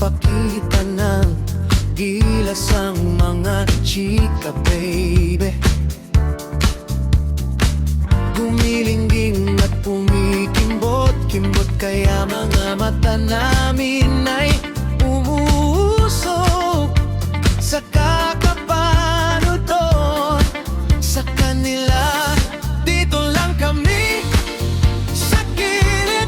magpakita ng gilas ang mga chika, baby. Gumilingging at pumikimbot-kimbot, kaya mga mata namin ay umuusok sa kakapanudot. Sa kanila, dito lang kami sa gilid,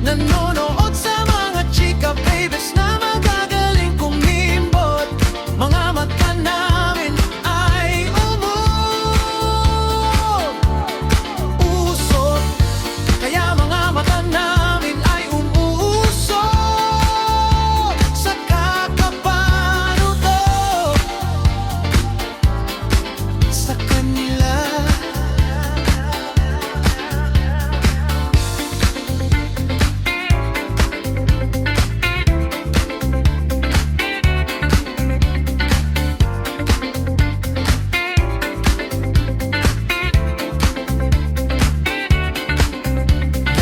nanonood sa mga chika babies na magagaling kumimbot. Mga mata namin ay umuusok, kaya mga mata namin ay umuusok sa kakapanudot. Sa kanila,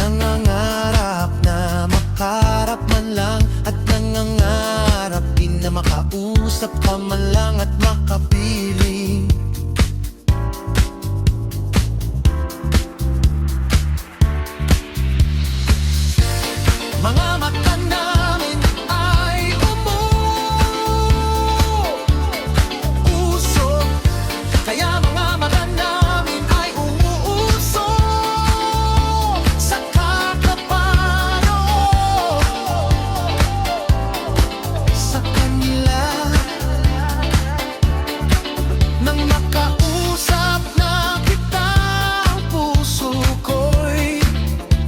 nangangarap na makarap man lang, at nangangarap din na makausap ka man lang at makapiling. Mga mata namin ay umuusok, kaya mga mata namin ay umuusok sa kakapanudot. Sa kanila, nang makausap na kita, ang puso ko'y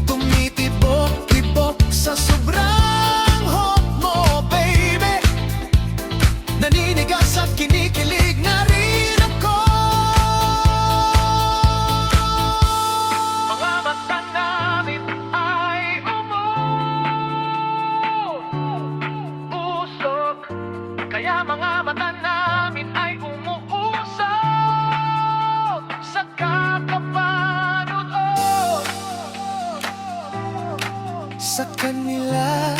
tumitibok-tibok sa sobrang hot mo, baby. Naninigas at kinikilig na rin ako. Mga mata namin ay umuusok, kaya mga mata namin ay umuusok sa kakapanudot. Sa kanila,